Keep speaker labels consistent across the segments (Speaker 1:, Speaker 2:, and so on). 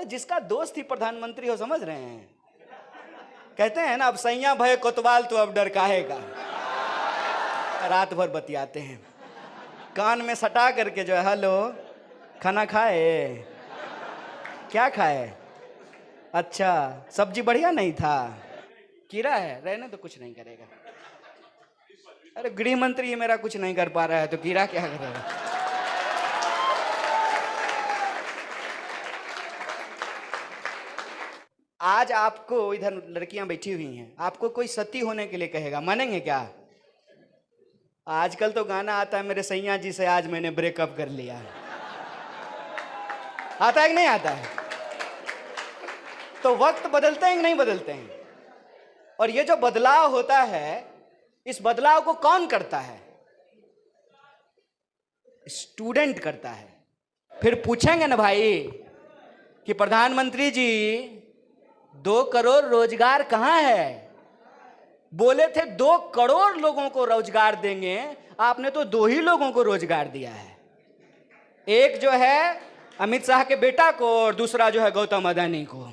Speaker 1: अरे जिसका दोस्त ही प्रधानमंत्री हो, समझ रहे हैं? कहते हैं ना, अब सैया भय कोतवाल तो अब डर काहे का। रात भर बतियाते हैं, कान में सटा करके जो है, हेलो खाना खाए, क्या खाए, अच्छा सब्जी बढ़िया नहीं था, कीड़ा है, रहने तो कुछ नहीं करेगा। अरे गृह मंत्री ये मेरा कुछ नहीं कर पा रहा है तो कीड़ा क्या करेगा। आज आपको इधर लड़कियां बैठी हुई हैं, आपको कोई सती होने के लिए कहेगा, मानेंगे क्या? आजकल तो गाना आता है, मेरे सैया जी से आज मैंने ब्रेकअप कर लिया। आता है कि नहीं आता है? तो वक्त बदलते हैं कि नहीं बदलते हैं? और ये जो बदलाव होता है, इस बदलाव को कौन करता है? स्टूडेंट करता है। फिर पूछेंगे ना भाई कि प्रधानमंत्री जी 2 करोड़ रोजगार कहां है? बोले थे 2 करोड़ लोगों को रोजगार देंगे, आपने तो 2 ही लोगों को रोजगार दिया है। एक जो है अमित शाह के बेटा को और दूसरा जो है गौतम अदानी को।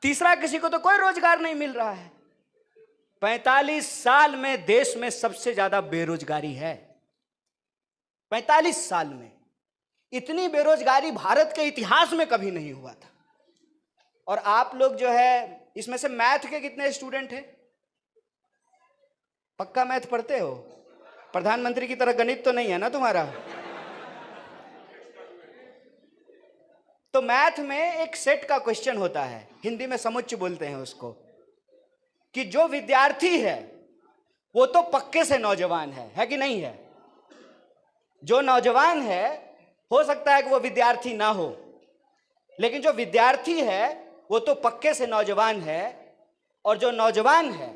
Speaker 1: तीसरा किसी को तो कोई रोजगार नहीं मिल रहा है। 45 साल में देश में सबसे ज्यादा बेरोजगारी है। 45 साल में इतनी बेरोजगारी भारत के इतिहास में कभी नहीं हुआ था। और आप लोग जो है, इसमें से मैथ के कितने स्टूडेंट हैं? पक्का मैथ पढ़ते हो? प्रधानमंत्री की तरह गणित तो नहीं है ना तुम्हारा? तो मैथ में एक सेट का क्वेश्चन होता है, हिंदी में समुच्चय बोलते हैं उसको, कि जो विद्यार्थी है वो तो पक्के से नौजवान है कि नहीं है? जो नौजवान है, हो सकता है कि वो विद्यार्थी ना हो, लेकिन जो विद्यार्थी है वो तो पक्के से नौजवान है। और जो नौजवान है,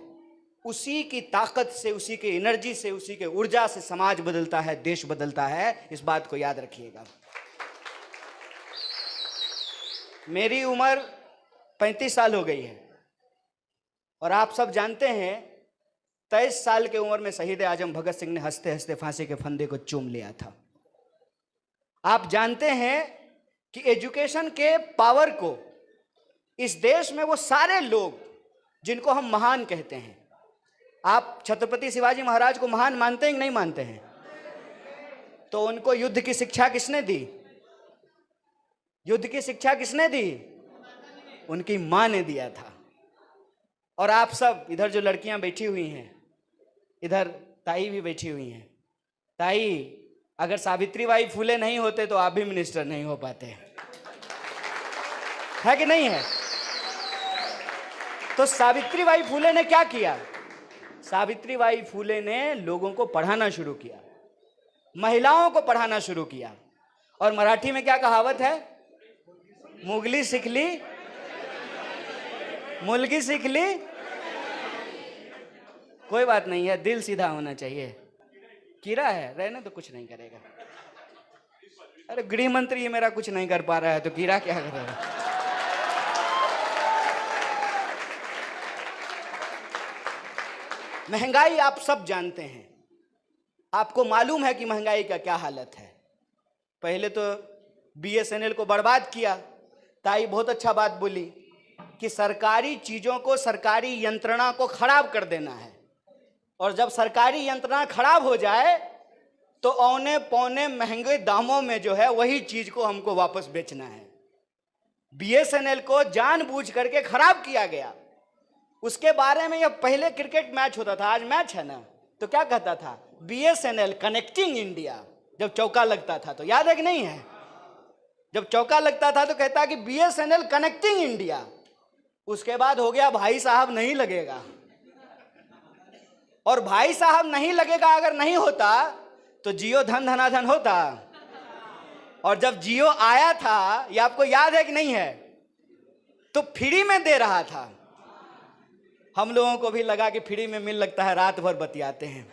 Speaker 1: उसी की ताकत से, उसी की एनर्जी से, उसी के ऊर्जा से समाज बदलता है, देश बदलता है। इस बात को याद रखिएगा। मेरी उम्र 35 साल हो गई है और आप सब जानते हैं 23 साल की उम्र में शहीद आजम भगत सिंह ने हंसते हंसते फांसी के फंदे को चूम लिया था। आप जानते हैं कि एजुकेशन के पावर को इस देश में वो सारे लोग जिनको हम महान कहते हैं, आप छत्रपति शिवाजी महाराज को महान मानते हैं कि नहीं मानते हैं? तो उनको युद्ध की शिक्षा किसने दी? युद्ध की शिक्षा किसने दी? उनकी मां ने दिया था। और आप सब इधर जो लड़कियां बैठी हुई हैं, इधर ताई भी बैठी हुई हैं। ताई, अगर सावित्रीबाई फुले नहीं होते तो आप भी मिनिस्टर नहीं हो पाते, है कि नहीं है? तो सावित्रीबाई फुले ने क्या किया? सावित्रीबाई फुले ने लोगों को पढ़ाना शुरू किया, महिलाओं को पढ़ाना शुरू किया। और मराठी में क्या कहावत है? मुगली सीख ली, मुलगी सीख ली। कोई बात नहीं है, दिल सीधा होना चाहिए। कीड़ा है, रहने तो कुछ नहीं करेगा। अरे गृह मंत्री ये मेरा कुछ नहीं कर पा रहा है तो कीड़ा क्या करेगा। महंगाई आप सब जानते हैं। आपको मालूम है कि महंगाई का क्या हालत है। पहले तो बीएसएनएल को बर्बाद किया। ताई बहुत अच्छा बात बोली कि सरकारी चीजों को, सरकारी यंत्रणा को खराब कर देना है, और जब सरकारी यंत्रणा खराब हो जाए तो औने पौने महंगे दामों में जो है वही चीज को हमको वापस बेचना है। बीएसएनएल को जानबूझ करके खराब किया गया। उसके बारे में, यह पहले क्रिकेट मैच होता था, आज मैच है ना, तो क्या कहता था? BSNL connecting India. जब चौका लगता था तो, याद है कि नहीं है? जब चौका लगता था तो कहता कि बीएसएनएल कनेक्टिंग इंडिया। उसके बाद हो गया भाई साहब नहीं लगेगा। और भाई साहब नहीं लगेगा अगर नहीं होता तो जियो धन धनाधन होता। और जब जियो आया था, ये आपको याद है कि नहीं है, तो फ्री में दे रहा था। हम लोगों को भी लगा कि फ्री में मिल लगता है, रात भर बतियाते हैं,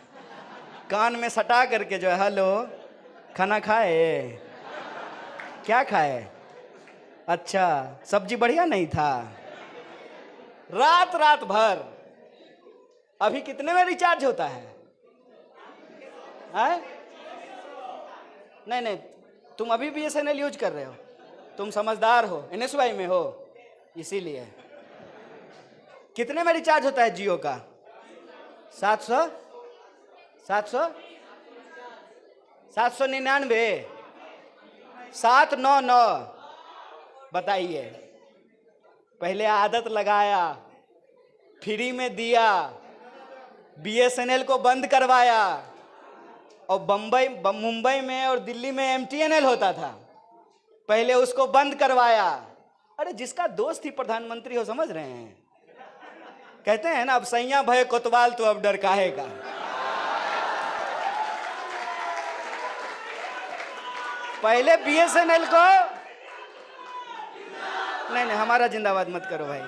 Speaker 1: कान में सटा करके जो है, हेलो खाना खाए, क्या खाए, अच्छा सब्जी बढ़िया नहीं था, रात रात भर। अभी कितने में रिचार्ज होता है? नहीं नहीं, तुम अभी बीएसएनएल यूज कर रहे हो? तुम समझदार हो, एनएसवाई में हो, इसीलिए। कितने में रिचार्ज होता है जियो का? 700 799 799। बताइए, पहले आदत लगाया, फ्री में दिया, बीएसएनएल को बंद करवाया, और मुंबई में और दिल्ली में एमटीएनएल होता था, पहले उसको बंद करवाया। अरे जिसका दोस्त ही प्रधानमंत्री हो, समझ रहे हैं? कहते हैं ना, अब सैया भय कोतवाल तो अब डर काहे का। पहले बीएसएनएल को नहीं, हमारा जिंदाबाद मत करो भाई।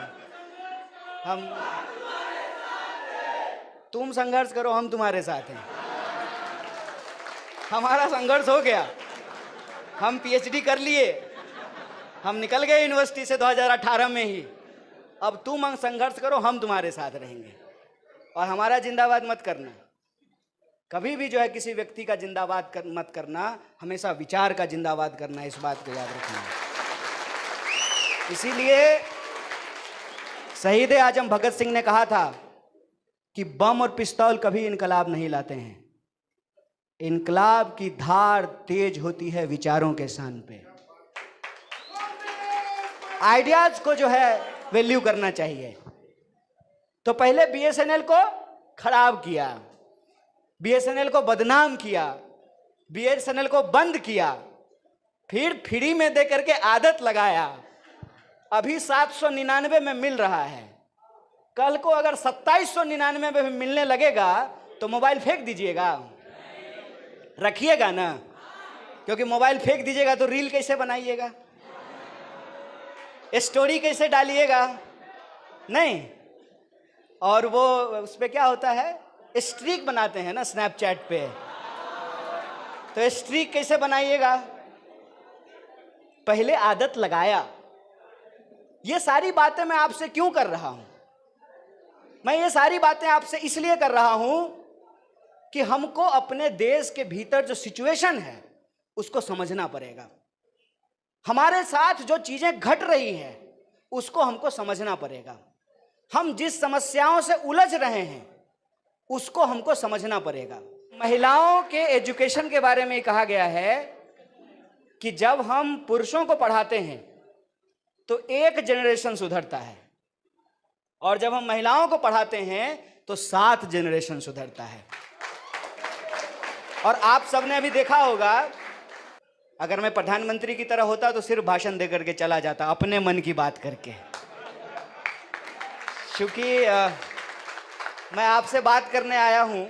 Speaker 1: तुम संघर्ष करो, हम तुम्हारे साथ हैं। हमारा संघर्ष हो गया, हम पीएचडी कर लिए, हम निकल गए यूनिवर्सिटी से 2018 में ही। अब तुम संघर्ष करो, हम तुम्हारे साथ रहेंगे। और हमारा जिंदाबाद मत करना, कभी भी जो है किसी व्यक्ति का जिंदाबाद मत करना, हमेशा विचार का जिंदाबाद करना, इस बात को याद रखना। इसीलिए शहीद आजम भगत सिंह ने कहा था कि बम और पिस्तौल कभी इनकलाब नहीं लाते हैं, इनकलाब की धार तेज होती है विचारों के शान पे। आइडियाज को जो है वैल्यू करना चाहिए। तो पहले बीएसएनएल को खराब किया, बीएसएनएल को बदनाम किया, बीएसएनएल को बंद किया, फिर फ्री में दे करके आदत लगाया। अभी 799 में मिल रहा है, कल को अगर 2799 में मिलने लगेगा तो मोबाइल फेंक दीजिएगा? रखिएगा ना, क्योंकि मोबाइल फेंक दीजिएगा तो रील कैसे बनाइएगा, स्टोरी कैसे डालिएगा? नहीं। और वो उस पे क्या होता है, स्ट्रीक बनाते हैं ना स्नैपचैट पे, तो स्ट्रीक कैसे बनाइएगा? पहले आदत लगाया। ये सारी बातें मैं आपसे क्यों कर रहा हूं? मैं ये सारी बातें आपसे इसलिए कर रहा हूं कि हमको अपने देश के भीतर जो सिचुएशन है उसको समझना पड़ेगा। हमारे साथ जो चीजें घट रही हैं उसको हमको समझना पड़ेगा। हम जिस समस्याओं से उलझ रहे हैं उसको हमको समझना पड़ेगा। महिलाओं के एजुकेशन के बारे में कहा गया है कि जब हम पुरुषों को पढ़ाते हैं तो एक जनरेशन सुधरता है, और जब हम महिलाओं को पढ़ाते हैं तो 7 जनरेशन सुधरता है। और आप सबने अभी देखा होगा, अगर मैं प्रधानमंत्री की तरह होता तो सिर्फ भाषण दे करके चला जाता, अपने मन की बात करके। क्योंकि मैं आपसे बात करने आया हूं,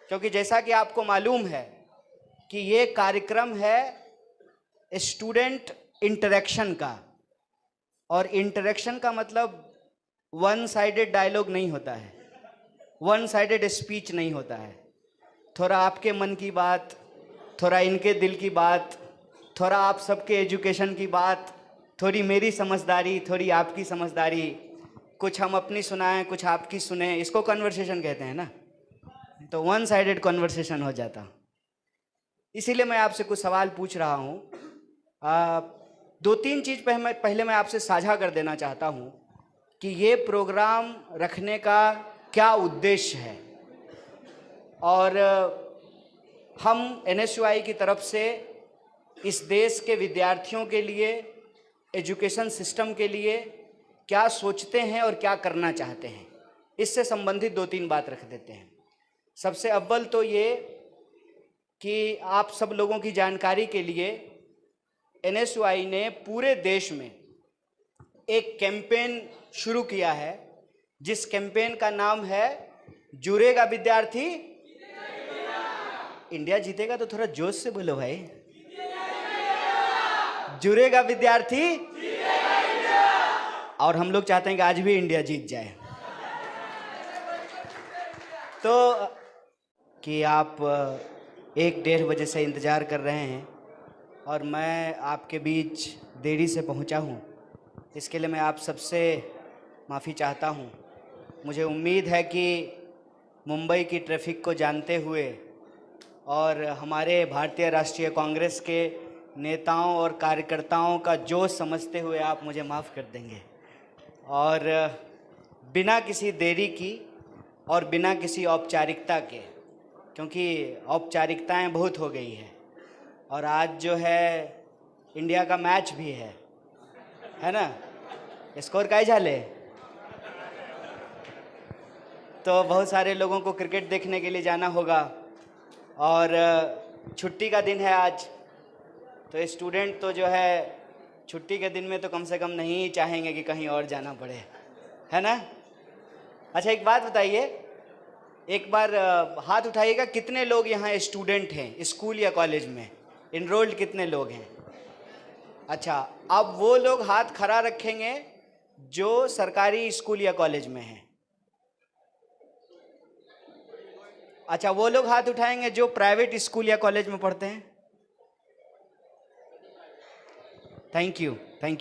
Speaker 1: क्योंकि जैसा कि आपको मालूम है कि ये कार्यक्रम है स्टूडेंट इंटरेक्शन का, और इंटरेक्शन का मतलब वन साइडेड डायलॉग नहीं होता है, वन साइडेड स्पीच नहीं होता है। थोड़ा आपके मन की बात, थोड़ा इनके दिल की बात, थोड़ा आप सबके एजुकेशन की बात, थोड़ी मेरी समझदारी, थोड़ी आपकी समझदारी, कुछ हम अपनी सुनाएं, कुछ आपकी सुने, इसको कन्वर्सेशन कहते हैं ना। तो वन साइडेड कन्वर्सेशन हो जाता। इसीलिए मैं आपसे कुछ सवाल पूछ रहा हूँ। 2-3 चीज़ पहले मैं आपसे साझा कर देना चाहता हूँ कि ये प्रोग्राम रखने का क्या उद्देश्य है। और हम एनएसयूआई की तरफ से इस देश के विद्यार्थियों के लिए, एजुकेशन सिस्टम के लिए क्या सोचते हैं और क्या करना चाहते हैं, इससे संबंधित 2-3 बात रख देते हैं। सबसे अव्वल तो ये कि आप सब लोगों की जानकारी के लिए एनएसयूआई ने पूरे देश में एक कैंपेन शुरू किया है, जिस कैंपेन का नाम है जुड़ेगा विद्यार्थी इंडिया जीतेगा। तो थोड़ा जोश से बोलो भाई, जुड़ेगा विद्यार्थी। और हम लोग चाहते हैं कि आज भी इंडिया जीत जाए। तो कि आप 1-1.5 बजे से इंतज़ार कर रहे हैं और मैं आपके बीच देरी से पहुंचा हूं, इसके लिए मैं आप सबसे माफ़ी चाहता हूं। मुझे उम्मीद है कि मुंबई की ट्रैफिक को जानते हुए और हमारे भारतीय राष्ट्रीय कांग्रेस के नेताओं और कार्यकर्ताओं का जोश समझते हुए आप मुझे माफ़ कर देंगे और बिना किसी देरी की और बिना किसी औपचारिकता के, क्योंकि औपचारिकताएं बहुत हो गई है और आज जो है इंडिया का मैच भी है ना। स्कोर काय झाले? तो बहुत सारे लोगों को क्रिकेट देखने के लिए जाना होगा और छुट्टी का दिन है आज, तो स्टूडेंट तो जो है छुट्टी के दिन में तो कम से कम नहीं चाहेंगे कि कहीं और जाना पड़े, है ना। अच्छा एक बात बताइए, एक बार हाथ उठाइएगा, कितने लोग यहाँ स्टूडेंट हैं स्कूल या कॉलेज में? इनरोल्ड कितने लोग हैं? अच्छा, अब वो लोग हाथ खड़ा रखेंगे जो सरकारी स्कूल या कॉलेज में हैं। अच्छा, वो लोग हाथ उठाएंगे जो प्राइवेट स्कूल या कॉलेज में पढ़ते हैं। Thank you, thank you.